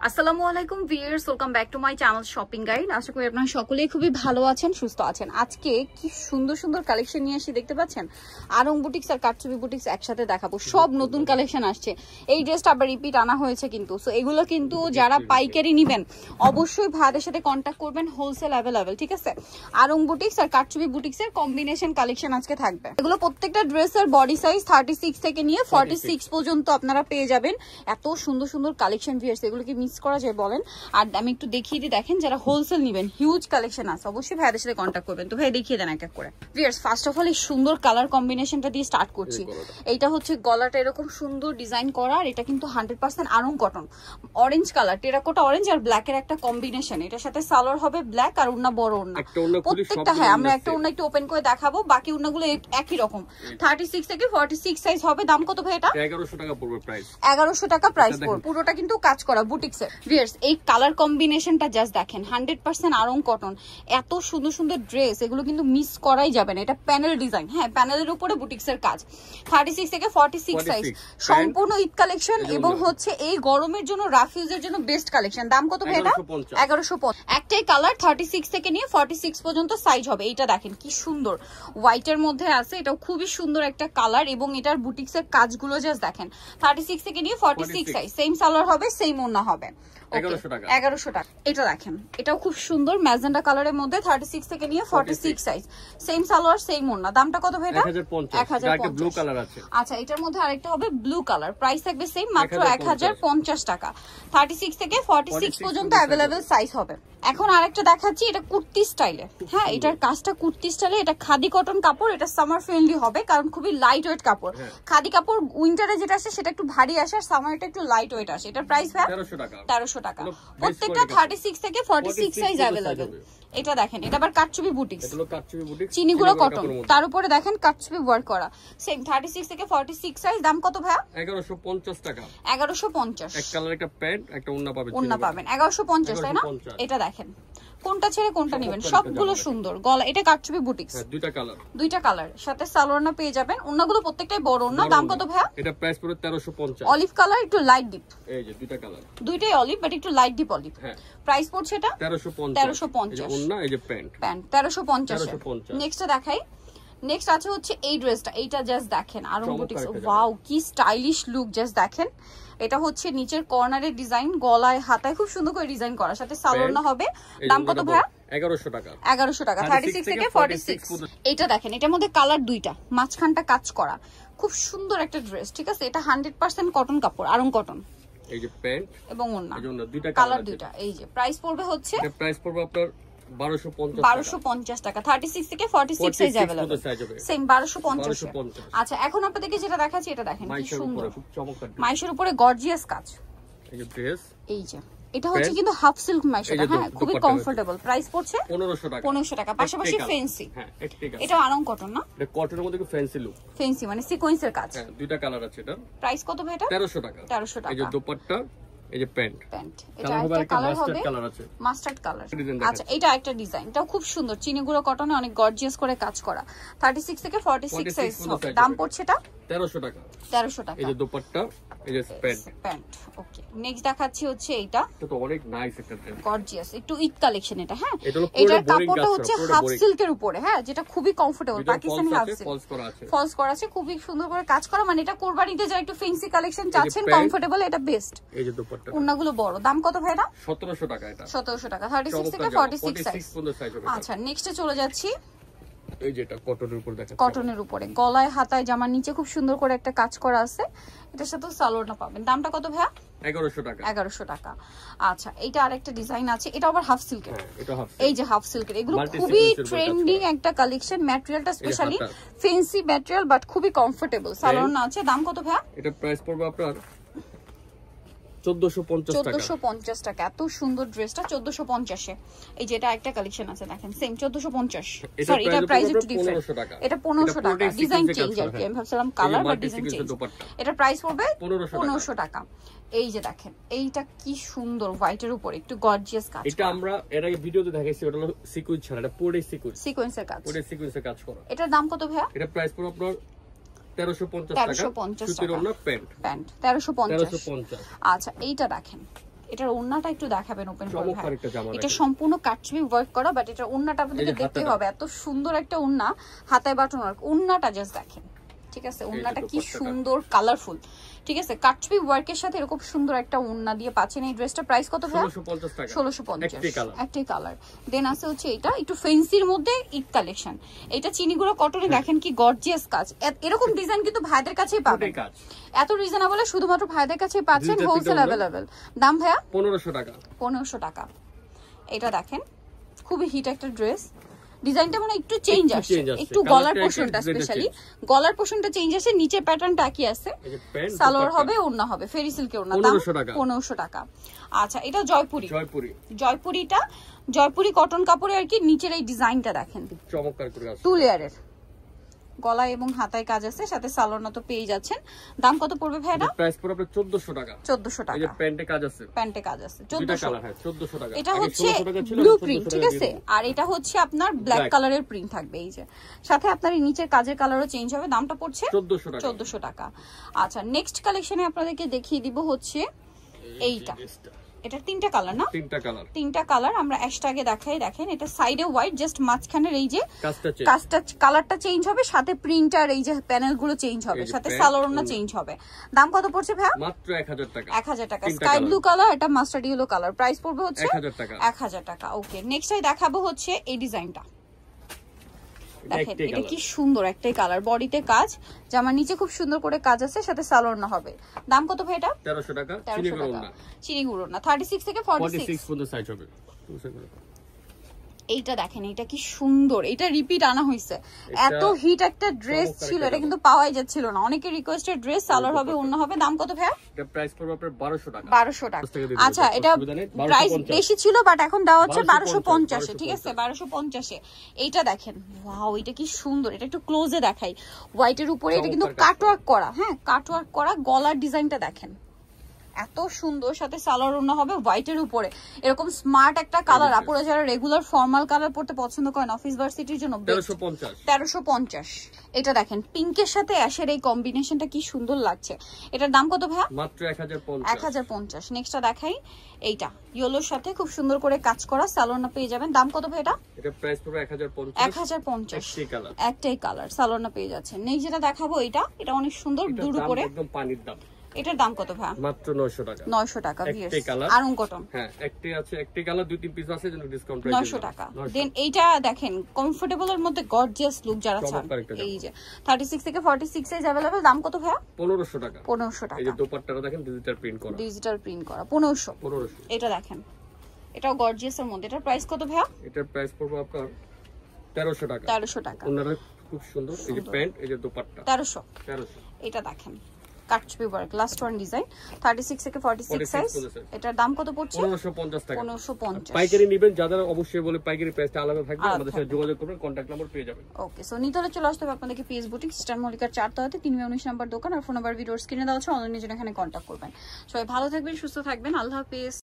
আসসালামু আলাইকুম viewers, welcome back to my channel shopping guide. আশা করি আপনারা সকলেই খুবই ভালো আছেন, সুস্থ আছেন। আজকে কি সুন্দর সুন্দর কালেকশন নিয়ে আসি, দেখতে পাচ্ছেন। আরং বুটিক্স আর কারচুপি বুটিক্স একসাথে দেখাবো। সব নতুন কালেকশন আসছে। এই ড্রেসটা আবার রিপিট আনা হয়েছে কিন্তু। সো এগুলো কিন্তু যারা পাইকারি নেবেন অবশ্যই ভাইদের সাথে কন্ট্যাক্ট করবেন, হোলসেল অ্যাভেলেবেল, ঠিক আছে। আরং বুটিক্স আর কারচুপি বুটিক্স এর কম্বিনেশন কালেকশন আজকে থাকবে। এগুলো প্রত্যেকটা ড্রেসের বডি সাইজ 36 থেকে নিয়ে 46 পর্যন্ত আপনারা পেয়ে যাবেন। এত সুন্দর সুন্দর কালেকশন ভিউয়ার্স, এগুলো কি মিস করা যায় বলেন? আর আমি একটু দেখিয়ে দিই, দেখেন যারা হোলসেল নেবেন হিউজ কালেকশন আছে, অবশ্যই ভাইদের সাথে কন্ট্যাক্ট করবেন। তো ভাই দেখিয়ে দেন এক এক করে। ভিউয়ার্স ফার্স্ট অফ অল এই সুন্দর কালার কম্বিনেশনটা দিয়ে স্টার্ট করছি। এইটা হচ্ছে গলাটা এরকম সুন্দর ডিজাইন করা, আর এটা কিন্তু 100% Aarong cotton, orange colour, terracotta orange আর ব্ল্যাকের একটা কম্বিনেশন। এটার সাথে সালোয়ার হবে ব্ল্যাক আর ওড়না বড় ওড়না প্রত্যেকটা। হ্যাঁ, আমরা একটা ওড়না একটু ওপেন করে দেখাবো, বাকি ওড়নাগুলো একই রকম 36 থেকে 46 সাইজ হবে। দাম কত ভাই? এটা 1100 টাকা পড়বে প্রাইস। 1100 টাকা প্রাইস পড়বে। পুরোটা কিন্তু কাজ করা বুটিক্সের। ভিউয়ার্স এই কালার কম্বিনেশনটা জাস্ট দেখেন, 100% আরং কটন। এত সুন্দর সুন্দর ড্রেস, এগুলো কিন্তু মিস করাই যাবে না। এটা প্যানেল ডিজাইন, হ্যাঁ প্যানেলের উপরে বুটিক্সের কাজ। 36 থেকে 46 সাইজ, সম্পূর্ণ ঈদ কালেকশন এবং হচ্ছে এই গরমের জন্য রাফ ইউজের জন্য বেস্ট কালেকশন। দাম কত ভাই? এটা 1150। একটাই কালার 36 থেকে নিয়ে 46 পর্যন্ত সাইজ হবে। এইটা দেখেন কি সুন্দর হোয়াইটের মধ্যে আছে, এটাও খুবই সুন্দর একটা কালার এবং এটার বুটিক্সের কাজগুলো জাস্ট দেখেন। 36 থেকে নিয়ে 46 সাইজ, সেম সালোয়ার হবে, সেম ওড়না হবে। 1100 টাকা। এটা দেখেন, এটাও খুব সুন্দর ম্যাজেন্ডা কালারের মধ্যে 36 থেকে নিয়ে 46 সাইজ, সেম সালোয়ার সেম ওড়না। দামটা কত ভাই? এটা 1050। ব্লু কালার আছে। আচ্ছা, এটার মধ্যে আরেকটা হবে ব্লু কালার, প্রাইস থাকবে সেম, মাত্র 1050 টাকা। 36 থেকে 46 পর্যন্ত अवेलेबल সাইজ হবে। এখন আরেকটা দেখাচ্ছি, এটা কুর্তি স্টাইলে। হ্যাঁ, এটার কাজটা কুর্তি স্টাইলে। এটা খাদি কটন কাপড়, এটা সামার ফ্রেন্ডলি হবে কারণ খুবই লাইট ওয়েট কাপড়। খাদি কাপড় উইন্টারে যেটা আসে সেটা একটু ভারী আসে, আর সামারটা একটু লাইট ওয়েট আসে। এটার প্রাইস ভাই 1300 টাকা। প্রত্যেকটা 36 থেকে 46 সাইজ अवेलेबल। এটা দেখেন, এটা আবার কারচুপি বুটিক্স, চিনিগুড়ো কটন, তার উপরে দেখেন কারচুপি ওয়ার্ক করা, সেম 36 থেকে 46 সাইজ। দাম কত ভাই? 1150 টাকা। 1150। এক কালার একটা প্যান্ট, একটা ওড়না পাবেন। ওড়না পাবেন 1150, তাই না? এটা দেখেন, কোনটা ছেড়ে কোনটা নেবেন, সবগুলো সুন্দর। গলা এটা কারচুপি বুটিক্স, দুইটা কালার সাথে সালোয়ারনা পেয়ে যাবেন। ওড়নাগুলো প্রত্যেকটাই বড় ওড়না। দাম কত ভাই? এটা প্রাইস পড়বে 1350। অলিভ কালার, একটু লাইট ডিপ। এই যে দুইটা কালার, দুইটাই অলিভ বাট একটু লাইট ডিপ অলিভ। হ্যাঁ, প্রাইস পড়ছে এটা 1350। ওড়না, এই যে প্যান্ট 1350। নেক্সট দেখাই। নেক্সট আছে হচ্ছে এই ড্রেসটা, এইটা জাস্ট দেখেন, আরং বুটিক্স। ওয়াও কি স্টাইলিশ লুক, জাস্ট দেখেন। এটা হচ্ছে নিচের কর্নারের ডিজাইন, গলায় হাতায় খুব সুন্দর করে ডিজাইন করা, সাথে সালোয়ার হবে। দাম কত ভাই? 1100 টাকা। 1100 টাকা, 36 থেকে 46। এটা দেখেন, এটার মধ্যে কালার দুইটা, মাঝখানটা কাজ করা, খুব সুন্দর একটা ড্রেস, ঠিক আছে। এটা 100% কটন কাপড়, আরং কটন। এই যে প্যান্ট এবং ওড়না, দুইটা কালার, দুইটা। এই যে প্রাইস পড়বে হচ্ছে, এটা প্রাইস পড়বে আপনার 1250 টাকা। 36 থেকে 46 সাইজ अवेलेबल, সেম 1250। আচ্ছা, এখন আপনাদেরকে যেটা দেখাচ্ছি, এটা দেখেন কি সুন্দর, মাইশের উপরে গর্জিয়াস কাজ। এই যে ড্রেস, এই যে এটা হচ্ছে কিন্তু হাফ সিল্ক মাইশা, হ্যাঁ খুবই কমফোর্টেবল। প্রাইস পড়ছে 1500 টাকা। 1500 টাকা, পাশাপাশি ফেন্সি। হ্যাঁ, ঠিক আছে। এটা আরং কটন না? এটা কটনের মধ্যে কি ফেন্সি লুক, ফেন্সি মানে সিকোয়েন্সের কাজ। হ্যাঁ, দুইটা কালার আছে। এটা প্রাইস কত ভাই? এটা 1300 টাকা। 1300 টাকা। এই যে দোপাট্টা, এই যে প্যান্ট, এটা একটা কালার হবে, মাস্টার্ড কালার। আচ্ছা, এটা একটা ডিজাইন, এটাও খুব সুন্দর, চিনিগুড়ো কটনে অনেক গর্জিয়াস করে কাজ করা। 36 থেকে 46 সাইজ হবে। দাম পড়ছে এটা 1300 টাকা। 1300 টাকা। এই যে দোপাট্টা, এই যে প্যান্ট। ওকে, নেক্সট দেখাচ্ছি হচ্ছে এইটা। এটা তো অনেক নাইস একটা ড্রেস, গর্জিয়াস, একটু ঈদ কালেকশন এটা। হ্যাঁ, এটার কাপড়টা হচ্ছে হাফ সিল্কের উপরে, হ্যাঁ, যেটা খুবই comfortable, Pakistani half silk, falls করা আছে, খুবই সুন্দর করে কাজ করা। মানে এটা কুরবানিতে যা একটু ফ্যান্সি কালেকশন চাচ্ছেন, কমফোর্টেবল, এটা বেস্ট। এই যে দোপাট্টা, ওড়নাগুলো বড়। দাম কত ভাই? এটা 1700 টাকা। এটা 1700 টাকা, 36 থেকে 46 সাইজ। আচ্ছা, নেক্সটে চলে যাচ্ছি। এই যে এটা কটনের উপর দেখেন, কটনের উপরে গলায় হাতায় জামার নিচে খুব সুন্দর করে একটা কাজ করা আছে। এটার সাথে সালোয়ারটা পাবেন। দামটা কত ভাই? 1100 টাকা। 1100 টাকা। আচ্ছা, এটা আরেকটা ডিজাইন আছে, এটা আবার হাফ সিল্কের। এই যে হাফ সিল্কের, এগুলো খুবই ট্রেন্ডিং একটা কালেকশন। ম্যাটেরিয়ালটা স্পেশালি ফ্যান্সি ম্যাটেরিয়াল বাট খুবই কমফোর্টেবল। সালোয়ার না আছে। দাম কত ভাই? এটা প্রাইস পড়বে আপনার 1450 টাকা। এত সুন্দর ড্রেসটা 1450 এ। এই যে এটা একটা কালেকশন আছে, দেখেন সেম 1450। সরি, এটা প্রাইস একটু ডিফারেন্ট। এটা 1500 টাকা, ডিজাইন চেঞ্জ আর কি। আমি ভাবছিলাম কালার বাট ডিজাইন চেঞ্জ। এটা প্রাইস পড়বে 1500 টাকা। এই যে দেখেন, এইটা কি সুন্দর, হোয়াইটের উপর একটু গর্জিয়াস কাজ। এটা আমরা এর আগে ভিডিওতে দেখাইছি, ওটা হলো সিকোয়েন্স ছাড়া, এটা পুরো সিকোয়েন্সের কাজ, পুরো সিকোয়েন্সের কাজ করা। এটার দাম কত ভাই? এটা প্রাইস পড়বে আপনার 1350 টাকা। সুতির ওড়না, প্যান্ট 1350। আচ্ছা, এইটা দেখেন, এটার ওন্নাটা একটু দেখাবেন ওপেন করে চমৎকার একটা জামা। এটা সম্পূর্ণ কাটছবি ওয়ার্ক করা, বাট এটা ওন্নাটা আপনাদেরকে দেখতে হবে, এত সুন্দর একটা ওন্না, হাতায় বাটন ওয়ার্ক। ওন্নাটা জাস্ট দেখেন, ঠিক আছে, ওন্নাটা কি সুন্দর কালারফুল, ঠিক আছে, কাটছবি ওয়ার্কের সাথে এরকম সুন্দর একটা ওন্না দিয়ে পাচ্ছেন। এই ড্রেসটা প্রাইস কত ভাই? 1650 টাকা। 1650, একটাই কালার। দেন আছে হচ্ছে এটা একটু ফেন্সির মধ্যে ঈদ কালেকশন। এটা চিনিগুলো কটনে, দেখেন কি গর্জিয়াস কাজ। এরকম ডিজাইন কিন্তু ভাইদের কাছেই পাবেন, এত রিজনেবল, শুধুমাত্র ভাইদের কাছেই পাচ্ছেন, হোলসেল अवेलेबल। দাম ভাইয়া 1500 টাকা। 1500 টাকা। এটা দেখেন খুবই হিট একটা ড্রেস, ডিজাইনটা মানে একটু চেঞ্জ আসছে, একটু গলার পোরশনটা, স্পেশালি গলার পোরশনটা চেঞ্জ আসে, নিচের প্যাটার্নটা কি আছে, সালোয়ার হবে, ওড়না হবে, ফেরি সিল্কের ওড়না। দাম 1500 টাকা। আচ্ছা, এটা জয়পুরি, জয়পুরিটা জয়পুরি কটন কাপড়ে আর কি, নিচের এই ডিজাইনটা দেখেন চমৎকার করে আছে, 2 লেয়ারের, গলায় এবং হাতায় কাজ আছে, সাথে সালোয়ার না তো পেয়ে যাচ্ছেন। দাম কত পড়বে ভাই? এটা প্রাইস পড়বে 1400 টাকা। 1400 টাকা। এই যে প্যান্টে কাজ আছে, প্যান্টে কাজ আছে, 1400 টাকা। এটা হচ্ছে ব্লু প্রিন্ট, ঠিক আছে, আর এটা হচ্ছে আপনার ব্ল্যাক কালারের প্রিন্ট থাকবে, এই যে সাথে আপনার এই নিচের কাজের কালারও চেঞ্জ হবে। দামটা পড়ছে 1400 টাকা। আচ্ছা, নেক্সট কালেকশনে আপনাদেরকে দেখিয়ে দিব হচ্ছে এইটা, এটা তিনটা কালার না, তিনটা কালার আমরা একটা আগে দেখাই। দেখেন এটা সাইডে হোয়াইট, জাস্ট মাঝখানের এই যে কাজটা কালারটা চেঞ্জ হবে, সাথে প্রিন্ট আর এই যে প্যানেল গুলো চেঞ্জ হবে, সাথে সালোয়ারটা চেঞ্জ হবে। দাম কত পড়ছে ভাই? মাত্র 1000 টাকা। 1000 টাকা। স্কাই ব্লু কালার, এটা মাস্টার্ড ইয়েলো কালার, প্রাইস পড়বে হচ্ছে 1000 টাকা। 1000 টাকা। ওকে, নেক্সট আই দেখাবো হচ্ছে এই ডিজাইনটা। দেখেন এটা কি সুন্দর, একটাই কালার, বডিতে কাজ, জামার নিচে খুব সুন্দর করে কাজ আছে, সাথে সালোয়ার না হবে। দাম কত ভাই এটা? 1300 টাকা। চিনি গুঁড়ো না, 36 থেকে 46 পর্যন্ত সাইজ হবে। এইটা দেখেন, এটা কি সুন্দর, এটা রিপিট আনা হয়েছে, এত হিট একটা ড্রেস ছিল, এটা কিন্তু পাওয়াই যাচ্ছিল না, অনেকে রিকোয়েস্টেড ড্রেস, সালোয়ার হবে, অন্য হবে। দাম কত ভাইয়া? এটা প্রাইস পড়বে আপনার 1200 টাকা। 1200 টাকা। আচ্ছা, এটা প্রাইস বেশি ছিল, বাট এখন দেওয়া হচ্ছে 1250 এ, ঠিক আছে, 1250 এ। এইটা দেখেন, ওয়াও, এটা কি সুন্দর, এটা একটু ক্লোজে দেখাই। হোয়াইটের উপরে এটা কিন্তু কাটওয়ার্ক করা, হ্যাঁ, কাটওয়ার্ক করা, গলার ডিজাইনটা দেখেন এত সুন্দর, সাথে সালোয়ার ওড়না হবে হোয়াইটের উপরে, এরকম স্মার্ট একটা কালার। আপনারা যারা রেগুলার ফর্মাল কালার পড়তে পছন্দ করেন অফিস ভার্সিটির জন্য 1350। এটা দেখেন পিঙ্কের সাথে অ্যাশের এই কম্বিনেশনটা কি সুন্দর লাগছে। এটার দাম কত ভাই? মাত্র 1050। 1050। নেক্সটটা দেখাই, এইটা ইয়েলোর সাথে খুব সুন্দর করে কাজ করা, সালোয়ার না পেয়ে যাবেন। দাম কত ভাই এটা? এটা প্রাইস পড়বে 1050। 1050, একটাই কালার, সালোয়ার না পেয়ে যাচ্ছেন। নেক্সট যেটা দেখাবো এটা অনেক সুন্দর, ব্লুর উপরে, একদম পানির দাম। এটার দাম কত ভাই? মাত্র 900 টাকা। 900 টাকা। একটাই কালার, আরং কটন, হ্যাঁ, একটাই আছে, একটাই কালার, 2-3 পিস আছে, জন্য ডিসকাউন্ট প্রাইস 900 টাকা। দেন এইটা দেখেন, কমফোর্টেবল এর মধ্যে গর্জিয়াস লুক যারা চান, এই যে 36 থেকে 46 সাইজ अवेलेबल। দাম কত ভাই? 1500 টাকা। 1500 টাকা। এই যে দোপাট্টাটা দেখেন, ডিজিটাল প্রিন্ট করা, 1500। এটা দেখেন, এটাও গর্জিয়াস এর মধ্যে। এটার প্রাইস কত ভাই? এটার প্রাইস পড়বে আপনার 1300 টাকা। 1300 টাকা। ওনারা খুব সুন্দর, এই যে প্যান্ট, এই যে দোপাট্টা, 1300। এটা দেখেন কাটছবি ওয়ার্ক, লাস্ট ওয়ান ডিজাইন, 36 থেকে 46 সাইজ। এটার দাম কত পড়ছে? 1550 টাকা। 1550। পাইকারি নেবেন যারা, অবশ্যই বলে পাইকারি প্রাইসটা আলাদা থাকবে, আমাদের সাথে যোগাযোগ করবেন, কন্টাক্ট নাম্বার পেয়ে যাবেন। ওকে, সো নিতে হলে চলে আসতে হবে আপনাদেরকে পিএস বুটিক, স্টার মল্লিকার 4 তলাতে 319 নাম্বার দোকান, আর ফোন নাম্বার ভিডিওর স্ক্রিনে দেওয়া আছে, অনলাইনে জন্য এখানে কন্টাক্ট করবেন। সবাই ভালো থাকবেন, সুস্থ থাকবেন, আল্লাহ হাফেজ।